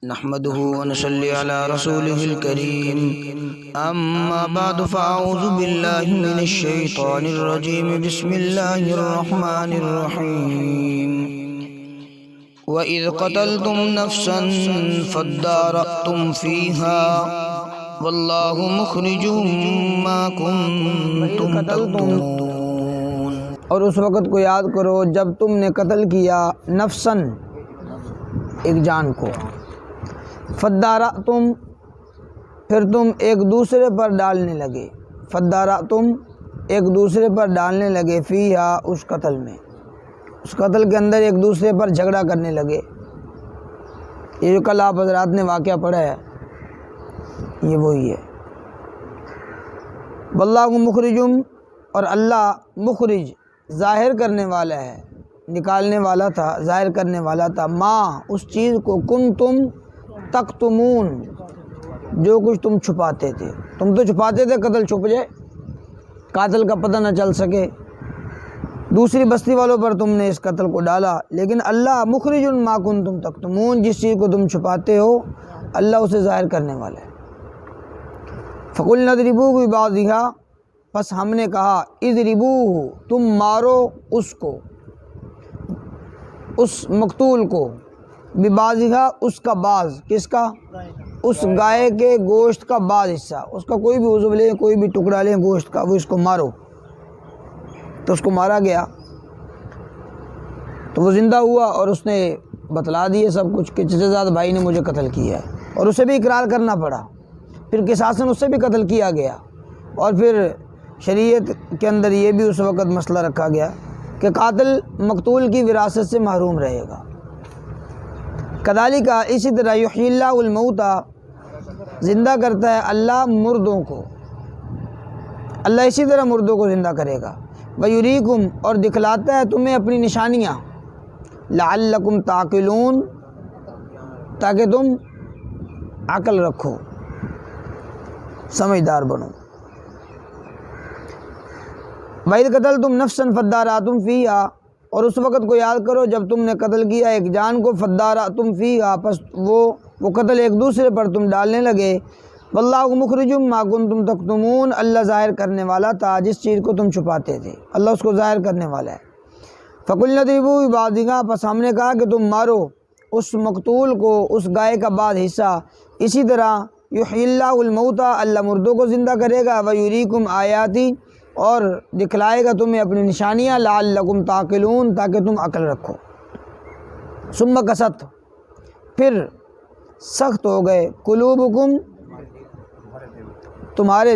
نحمده ونصلي على رسوله الكريم أما بعد فأعوذ بالله من الشيطان الرجيم بسم الله الرحمن الرحيم وإذ قتلتم نفسا فادارأتم فيها والله مخرج ما كنتم تكتمون۔ اور اس وقت کو یاد کرو جب تم نے قتل کیا نفسن، ایک جان کو، فدارأتم، پھر تم ایک دوسرے پر ڈالنے لگے، فدارأتم ایک دوسرے پر ڈالنے لگے، فیہا اس قتل میں، اس قتل کے اندر ایک دوسرے پر جھگڑا کرنے لگے۔ یہ جو کل آپ حضرات نے واقعہ پڑھا ہے یہ وہی ہے۔ واللہ مخرجم، اور اللہ مخرج ظاہر کرنے والا ہے، نکالنے والا تھا، ظاہر کرنے والا تھا، ماں اس چیز کو کنتم تکتمون، جو کچھ تم چھپاتے تھے۔ تم تو چھپاتے تھے قتل چھپ جائے، قاتل کا پتہ نہ چل سکے، دوسری بستی والوں پر تم نے اس قتل کو ڈالا، لیکن اللہ مخرج ما کنتم تکتمون، جس چیز کو تم چھپاتے ہو اللہ اسے ظاہر کرنے والا ہے۔ فقلنا اضربوہ ببعضہا، پس ہم نے کہا اضربوہ، تم مارو اس کو، اس مقتول کو، ببعضہا اس کا بعض، کس کا؟ اس گائے کے گوشت کا بعض حصہ، اس کا کوئی بھی عضو لیں، کوئی بھی ٹکڑا لیں گوشت کا، وہ اس کو مارو۔ تو اس کو مارا گیا تو وہ زندہ ہوا اور اس نے بتلا دیے سب کچھ کہ چچا زاد بھائی نے مجھے قتل کیا ہے، اور اسے بھی اقرار کرنا پڑا۔ پھر قصاصاً اس سے بھی قتل کیا گیا، اور پھر شریعت کے اندر یہ بھی اس وقت مسئلہ رکھا گیا کہ قاتل مقتول کی وراثت سے محروم رہے گا۔ کذالک، اسی طرح یحیی اللہ الموتیٰ، زندہ کرتا ہے اللہ مردوں کو، اللہ اسی طرح مردوں کو زندہ کرے گا۔ ویریکم، اور دکھلاتا ہے تمہیں اپنی نشانیاں، لعلکم تعقلون، تاکہ تم عقل رکھو، سمجھدار بنو۔ وَإِذْ قَتَلْتُمْ نَفْسًا فَادَّارَأْتُمْ فِيهَا، اور اس وقت کو یاد کرو جب تم نے قتل کیا ایک جان کو، فَادَّارَأْتُمْ فِيهَا، پس وہ قتل ایک دوسرے پر تم ڈالنے لگے۔ وَاللَّهُ مُخْرِجٌ مَا كُنْتُمْ تَكْتُمُونَ، اللہ ظاہر کرنے والا تھا جس چیز کو تم چھپاتے تھے، اللہ اس کو ظاہر کرنے والا ہے۔ فَقُلْنَا اضْرِبُوهُ بِبَعْضِهَا، پس ہم نے کہا کہ تم مارو اس مقتول کو، اس گائے کا بعض حصہ۔ اسی طرح یحیی اللہ الموتیٰ، اللہ مردوں کو زندہ کرے گا، وَیُریکُم آیاتی، اور دکھلائے گا تمہیں اپنی نشانیاں، لعلکم تعقلون، تاکہ تم عقل رکھو۔ ثم قست، پھر سخت ہو گئے، قلوبکم، تمہارے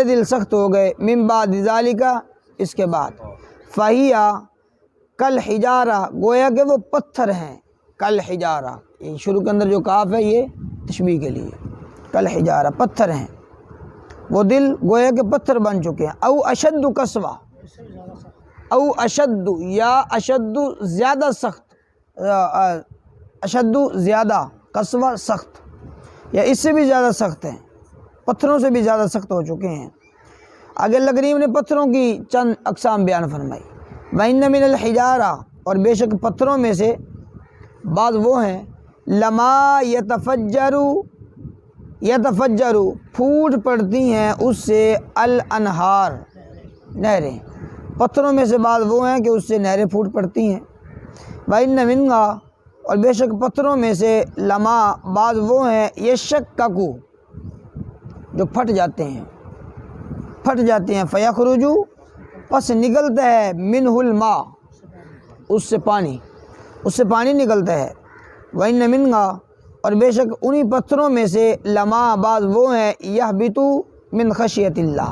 دل سخت ہو گئے، من بعد ذالک، اس کے بعد، فہی کالحجارہ، گویا کہ وہ پتھر ہیں، کالحجارہ، یہ شروع کے اندر جو کاف ہے یہ تشبیہ کے لیے، کالحجارہ، پتھر ہیں وہ دل، گویا کہ پتھر بن چکے ہیں۔ او اشد قسوہ، او اشد، یا اشد زیادہ سخت، اشد زیادہ، قسوہ سخت، یا اس سے بھی زیادہ سخت ہیں، پتھروں سے بھی زیادہ سخت ہو چکے ہیں۔ آگے اللہ کریم نے پتھروں کی چند اقسام بیان فرمائی۔ وَإِنَّ مِنَ الْحِجَارَةِ، اور بے شک پتھروں میں سے بعض وہ ہیں، لَمَا یتفجر، پھوٹ پڑتی ہیں اس سے، الانہار، نہریں، پتھروں میں سے بعض وہ ہیں کہ اس سے نہریں پھوٹ پڑتی ہیں۔ وَإِنَّ مِنْهَا، اور بے شک پتھروں میں سے، لما، بعض وہ ہیں، یشقق، جو پھٹ جاتے ہیں، فیخرج، پس نکلتا ہے، منہ الماء، اس سے پانی نکلتا ہے۔ وَإِنَّ مِنْهَا، اور بے شک انہی پتھروں میں سے، لما، بعض وہ ہیں، یہبط من خشیت اللہ،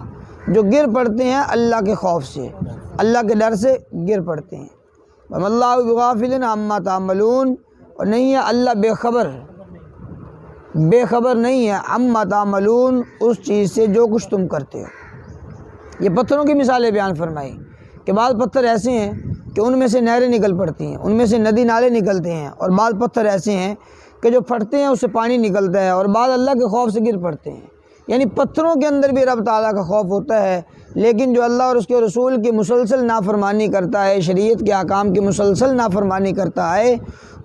جو گر پڑتے ہیں اللہ کے خوف سے، اللہ کے ڈر سے گر پڑتے ہیں۔ وَمَا اللَّهُ بِغَافِلٍ عَمَّا تَعْمَلُونَ، اور نہیں ہے اللہ بے خبر نہیں ہے، عَمَّا تَعْمَلُونَ، اس چیز سے جو کچھ تم کرتے ہو۔ یہ پتھروں کی مثالیں بیان فرمائی کہ بعض پتھر ایسے ہیں کہ ان میں سے نہریں نکل پڑتی ہیں، ان میں سے ندی نالے نکلتے ہیں، اور بعض پتھر ایسے ہیں کہ جو پھٹتے ہیں اس سے پانی نکلتا ہے، اور بعض اللہ کے خوف سے گر پڑتے ہیں۔ یعنی پتھروں کے اندر بھی رب تعالیٰ کا خوف ہوتا ہے، لیکن جو اللہ اور اس کے رسول کی مسلسل نافرمانی کرتا ہے، شریعت کے احکام کی مسلسل نافرمانی کرتا ہے،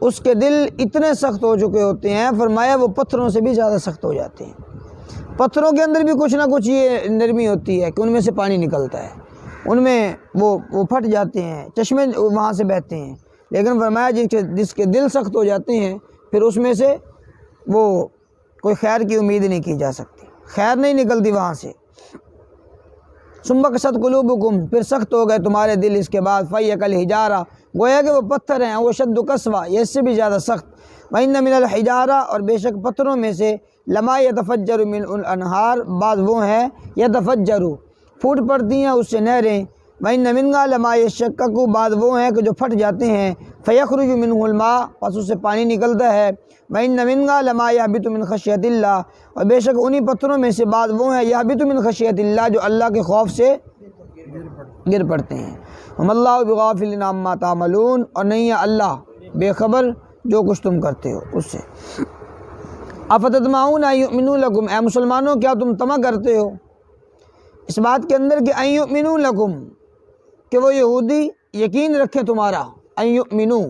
اس کے دل اتنے سخت ہو چکے ہوتے ہیں، فرمایا وہ پتھروں سے بھی زیادہ سخت ہو جاتے ہیں۔ پتھروں کے اندر بھی کچھ نہ کچھ یہ نرمی ہوتی ہے کہ ان میں سے پانی نکلتا ہے، ان میں وہ پھٹ جاتے ہیں، چشمے وہاں سے بہتے ہیں، لیکن فرمایا جس کے دل سخت ہو جاتے ہیں پھر اس میں سے وہ کوئی خیر کی امید نہیں کی جا سکتی، خیر نہیں نکلتی وہاں سے۔ ثم قست قلوبکم، پھر سخت ہو گئے تمہارے دل اس کے بعد، فَيَّ كَالْحِجَارَةِ، گویا کہ وہ پتھر ہیں، وہ شد قسوہ، یہ اس سے بھی زیادہ سخت۔ وَإِنَّ مِنَ الْحِجَارَةِ، اور بے شک پتھروں میں سے، لَمَا يَتَفَجَّرُ مِنْهُ الْأَنْهَارُ، بعض وہ ہیں يَتَفَجَّرُ، پھوٹ پڑتی ہیں اس سے نہریں، وَإِنَّ مِنْهَا لَمَا يَشَّقَّقُ، بعض وہ ہیں کہ جو پھٹ جاتے ہیں، فَيَخْرُجُ مِنْهُ الْمَاءُ، پس اس سے پانی نکلتا ہے، وَإِنَّ مِنْهَا لَمَا يَهْبِطُ مِنْ خَشْيَةِ اللَّهِ، اور بے شک انہی پتھروں میں سے بعض وہ ہیں يَهْبِطُ مِنْ خَشْيَةِ اللَّهِ، جو اللہ کے خوف سے گر پڑتے ہیں۔ وَمَا اللَّهُ بِغَافِلٍ عَمَّا تَعْمَلُونَ، اور نہیں ہے اللہ بے خبر جو کچھ تم کرتے ہو اس سے۔ أَفَتَطْمَعُونَ أَن يُؤْمِنُوا لَكُمْ، اے مسلمانوں کیا تم طمع کرتے ہو اس بات کے اندر کہ أَن يُؤْمِنُوا لَكُمْ، کہ وہ یہودی یقین رکھیں تمہارا، أَن يُؤْمِنُوا،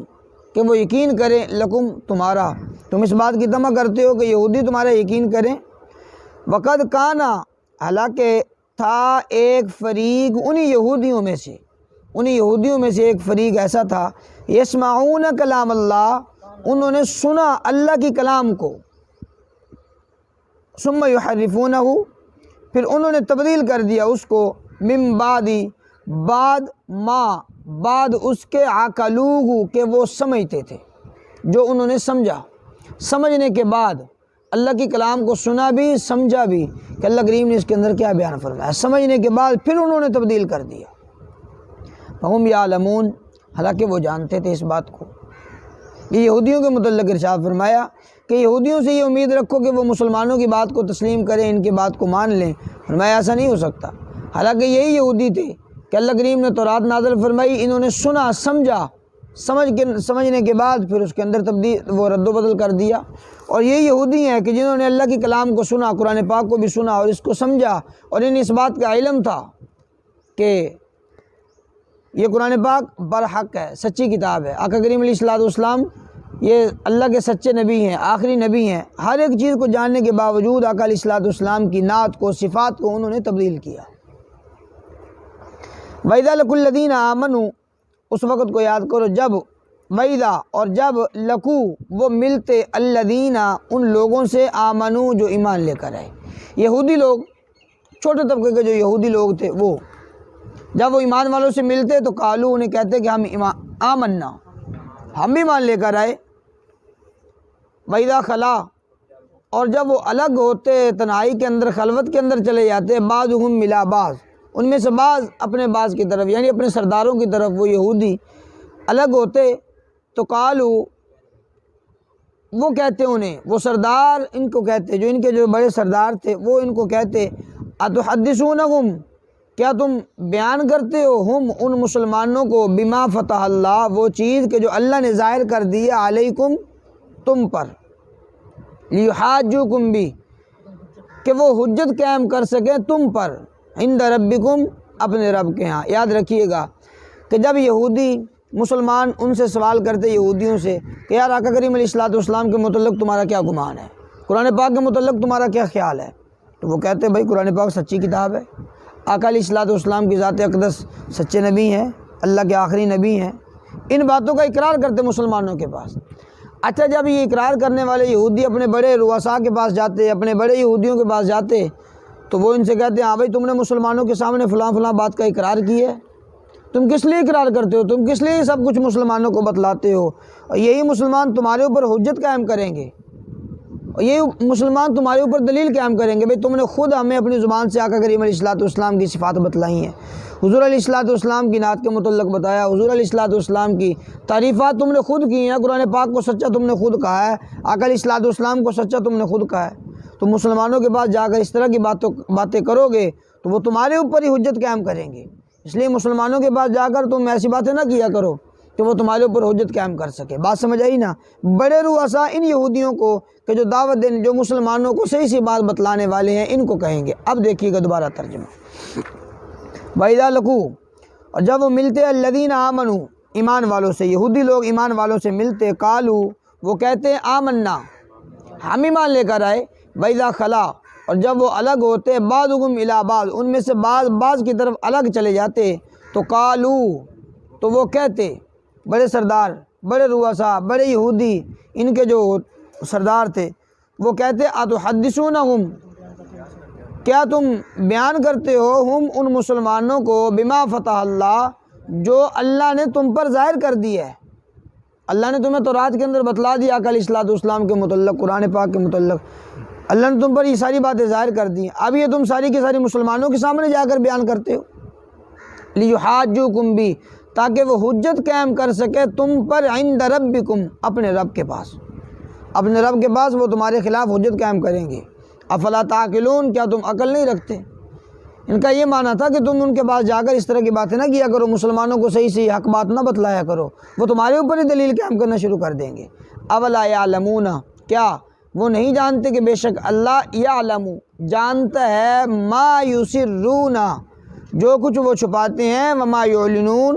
کہ وہ یقین کریں، لکم تمہارا، تم اس بات کی طمع کرتے ہو کہ یہودی تمہارا یقین کریں۔ وَقَدْ كَانَ، حالانکہ تھا ایک فریق انہی یہودیوں میں سے ایک فریق ایسا تھا، يَسْمَعُونَ کلام اللہ، انہوں نے سنا اللہ کی کلام کو، ثُمَّ يُحَرِّفُونَهُ، پھر انہوں نے تبدیل کر دیا اس کو، من بعد اس کے عقلوہ، کہ وہ سمجھتے تھے، جو انہوں نے سمجھنے کے بعد اللہ کی کلام کو سنا بھی سمجھا بھی کہ اللہ کریم نے اس کے اندر کیا بیان فرمایا، سمجھنے کے بعد پھر انہوں نے تبدیل کر دیا۔ فَهُمْ يَعْلَمُونَ، حالانکہ وہ جانتے تھے اس بات کو۔ یہ یہودیوں کے متعلق ارشاد فرمایا کہ یہودیوں سے یہ امید رکھو کہ وہ مسلمانوں کی بات کو تسلیم کریں، ان کی بات کو مان لیں، فرمایا ایسا نہیں ہو سکتا۔ حالانکہ یہی یہودی تھے کہ اللہ کریم نے تورات نازل فرمائی، انہوں نے سنا سمجھا، سمجھنے کے بعد پھر اس کے اندر تبدیل وہ رد و بدل کر دیا۔ اور یہ یہودی ہیں کہ جنہوں نے اللہ کی کلام کو سنا، قرآن پاک کو بھی سنا اور اس کو سمجھا، اور انہیں اس بات کا علم تھا کہ یہ قرآن پاک برحق ہے، سچی کتاب ہے، آقا کریم علیہ الصلوۃ والسلام یہ اللہ کے سچے نبی ہیں، آخری نبی ہیں۔ ہر ایک چیز کو جاننے کے باوجود آقا علیہ الصلوۃ والسلام کی نعت کو، صفات کو انہوں نے تبدیل کیا۔ وَإِذَا لَقُوا الَّذِينَ آمَنُوا، اس وقت کو یاد کرو جب، وَإِذَا، اور جب، لَقُوا، وہ ملتے، الَّذِينَ، ان لوگوں سے، آمنوا، جو ایمان لے کر آئے۔ یہودی لوگ، چھوٹے طبقے کے جو یہودی لوگ تھے، وہ جب وہ ایمان والوں سے ملتے تو قالوا، انہیں کہتے کہ ہم آمنا، ہم بھی ایمان لے کر آئے۔ وَإِذَا خَلَا، اور جب وہ الگ ہوتے، تنہائی کے اندر، خلوت کے اندر چلے جاتے، بعضهم ملا بعض، ان میں سے بعض اپنے بعض کی طرف، یعنی اپنے سرداروں کی طرف، وہ یہودی الگ ہوتے تو قالوا، وہ کہتے انہیں، وہ سردار ان کو کہتے، جو ان کے جو بڑے سردار تھے وہ ان کو کہتے، اتحدثونہم، کیا تم بیان کرتے ہو، ہم ان مسلمانوں کو، بما فتح اللہ، وہ چیز کہ جو اللہ نے ظاہر کر دی علیکم، تم پر، لیحاجوکم بھی، کہ وہ حجت قائم کر سکیں تم پر، عند ربکم، اپنے رب کے ہاں۔ یاد رکھیے گا کہ جب یہودی مسلمان ان سے سوال کرتے یہودیوں سے کہ یار آقا کریم علیہ الصلوۃ والسلام کے متعلق تمہارا کیا گمان ہے، قرآن پاک کے متعلق تمہارا کیا خیال ہے، تو وہ کہتے بھائی قرآن پاک سچی کتاب ہے، آقا علیہ الصلوۃ والسلام کی ذات اقدس سچے نبی ہیں، اللہ کے آخری نبی ہیں، ان باتوں کا اقرار کرتے مسلمانوں کے پاس۔ اچھا جب یہ اقرار کرنے والے یہودی اپنے بڑے رؤساء کے پاس جاتے، اپنے بڑے یہودیوں کے پاس جاتے، تو وہ ان سے کہتے ہیں ہاں بھائی تم نے مسلمانوں کے سامنے فلاں فلاں بات کا اقرار کی ہے، تم کس لیے اقرار کرتے ہو، تم کس لیے سب کچھ مسلمانوں کو بتلاتے ہو، اور یہی مسلمان تمہارے اوپر حجت قائم کریں گے، اور یہی مسلمان تمہارے اوپر دلیل قائم کریں گے، بھئی تم نے خود ہمیں اپنی زبان سے آقا کریم علیہ الصلوۃ والسلام کی صفات بتلائی ہیں، حضور علیہ الصلوۃ والسلام کی نعت کے متعلق بتایا، حضور علیہ الصلوۃ والسلام کی تعریفات تم نے خود کی ہیں، قرآن پاک کو سچا تم نے خود کہا ہے، آقا علیہ الصلوۃ والسلام کو سچا تم نے خود کہا ہے، تو مسلمانوں کے پاس جا کر اس طرح کی باتیں کرو گے تو وہ تمہارے اوپر ہی حجت قائم کریں گے، اس لیے مسلمانوں کے پاس جا کر تم ایسی باتیں نہ کیا کرو کہ وہ تمہارے اوپر حجت قائم کر سکے۔ بات سمجھ آئی نا؟ بڑے رؤسا ان یہودیوں کو کہ جو دعوت دینے، جو مسلمانوں کو صحیح سی بات بتلانے والے ہیں، ان کو کہیں گے۔ اب دیکھیے گا دوبارہ ترجمہ۔ وَإِذَا لَقُوا، اور جب وہ ملتے الَّذِينَ آمَنُوا، ایمان والوں سے، یہودی لوگ ایمان والوں سے ملتے، قالوا، وہ کہتے ہیں آمنا، ہم ایمان لے کر آئے۔ وَإِذَا خَلَا، اور جب وہ الگ ہوتے، بعضهم إِلَىٰ بعض، ان میں سے بعض کی طرف الگ چلے جاتے، تو قالوا، تو وہ کہتے، بڑے سردار، بڑے رؤسا، بڑے یہودی، ان کے جو سردار تھے، وہ کہتے اتحدثونہم، کیا تم بیان کرتے ہو ہم ان مسلمانوں کو، بما فتح اللہ، جو اللہ نے تم پر ظاہر کر دی ہے۔ اللہ نے تمہیں تورات کے اندر بتلا دیا علیہ الصلوۃ والسلام کے متعلق، قرآن پاک کے متعلق، اللہ نے تم پر یہ ساری باتیں ظاہر کر دی ہیں، اب یہ تم ساری کی ساری مسلمانوں کے سامنے جا کر بیان کرتے ہو۔ لیحاجوکم بھی، تاکہ وہ حجت قائم کر سکے تم پر، عند ربکم، اپنے رب کے پاس، اپنے رب کے پاس وہ تمہارے خلاف حجت قائم کریں گے۔ افلا تعقلون، کیا تم عقل نہیں رکھتے؟ ان کا یہ معنی تھا کہ تم ان کے پاس جا کر اس طرح کی باتیں نہ کیا کرو، مسلمانوں کو صحیح صحیح حق بات نہ بتلایا کرو، وہ تمہارے اوپر ہی دلیل قائم کرنا شروع کر دیں گے۔ اولا یعلمون، کیا وہ نہیں جانتے کہ بے شک اللہ یعلم، جانتا ہے، ما یسرون، جو کچھ وہ چھپاتے ہیں، وما یعلنون،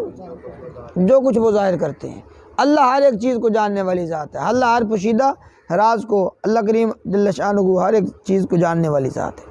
جو کچھ وہ ظاہر کرتے ہیں۔ اللہ ہر ایک چیز کو جاننے والی ذات ہے، اللہ ہر پوشیدہ راز کو، اللہ کریم جل شانہ ہر ایک چیز کو جاننے والی ذات ہے۔